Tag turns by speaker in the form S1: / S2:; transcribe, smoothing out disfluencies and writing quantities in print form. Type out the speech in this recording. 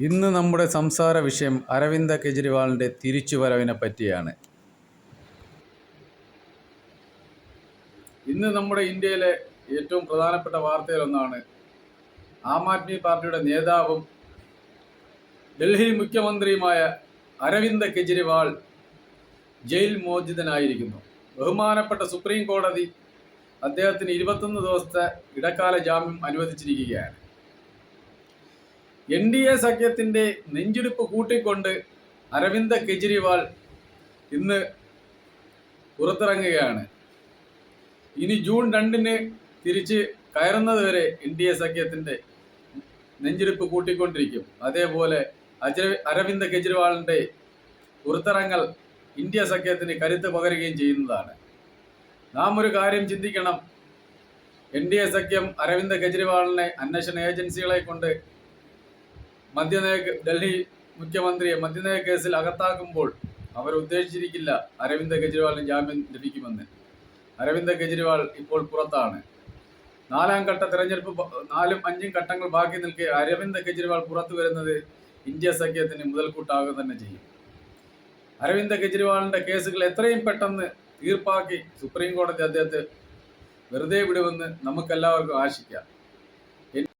S1: ഇന്ന് നമ്മുടെ സംസാര വിഷയം അരവിന്ദ് കെജ്രിവാളിൻ്റെ തിരിച്ചുവരവിനെ പറ്റിയാണ്. ഇന്ന് നമ്മുടെ ഇന്ത്യയിലെ ഏറ്റവും പ്രധാനപ്പെട്ട വാർത്തയിലൊന്നാണ് ആം ആദ്മി പാർട്ടിയുടെ നേതാവും ഡൽഹി മുഖ്യമന്ത്രിയുമായ അരവിന്ദ് കെജ്രിവാൾ ജയിൽ മോചിതനായിരിക്കുന്നു. ബഹുമാനപ്പെട്ട സുപ്രീം കോടതി അദ്ദേഹത്തിന് 21 ദിവസത്തെ ഇടക്കാല ജാമ്യം അനുവദിച്ചിരിക്കുകയാണ്. NDA സഖ്യത്തിൻ്റെ നെഞ്ചിടിപ്പ് കൂട്ടിക്കൊണ്ട് അരവിന്ദ് കെജ്രിവാൾ ഇന്ന് പുറത്തിറങ്ങുകയാണ്. ഇനി ജൂൺ 2 തിരിച്ച് കയറുന്നത് വരെ NDA സഖ്യത്തിൻ്റെ നെഞ്ചിടിപ്പ് കൂട്ടിക്കൊണ്ടിരിക്കും. അതേപോലെ അരവിന്ദ് കെജ്രിവാളിൻ്റെ പുറത്തിറങ്ങൽ ഇന്ത്യ സഖ്യത്തിന് കരുത്ത് പകരുകയും ചെയ്യുന്നതാണ്. നാം ഒരു കാര്യം ചിന്തിക്കണം. NDA സഖ്യം അരവിന്ദ് കെജ്രിവാളിനെ അന്വേഷണ ഏജൻസികളെ കൊണ്ട് ഡൽഹി മുഖ്യമന്ത്രിയെ മദ്യനയ കേസിൽ അകത്താക്കുമ്പോൾ അവർ ഉദ്ദേശിച്ചിരിക്കില്ല അരവിന്ദ് കെജ്രിവാളിന് ജാമ്യം ലഭിക്കുമെന്ന്. അരവിന്ദ് കെജ്രിവാൾ ഇപ്പോൾ പുറത്താണ്. 4ാം ഘട്ട തെരഞ്ഞെടുപ്പ് 4ഉം 5ഉം ഘട്ടങ്ങൾ ബാക്കി നിൽക്കെ അരവിന്ദ് കെജ്രിവാൾ പുറത്തു വരുന്നത് ഇന്ത്യ സഖ്യത്തിന് മുതൽക്കൂട്ടാകുക തന്നെ ചെയ്യും. അരവിന്ദ് കെജ്രിവാളിൻ്റെ കേസുകൾ എത്രയും പെട്ടെന്ന് തീർപ്പാക്കി സുപ്രീം കോടതി അദ്ദേഹത്തെ വെറുതെ വിടുമെന്ന് നമുക്കെല്ലാവർക്കും ആശിക്കാം.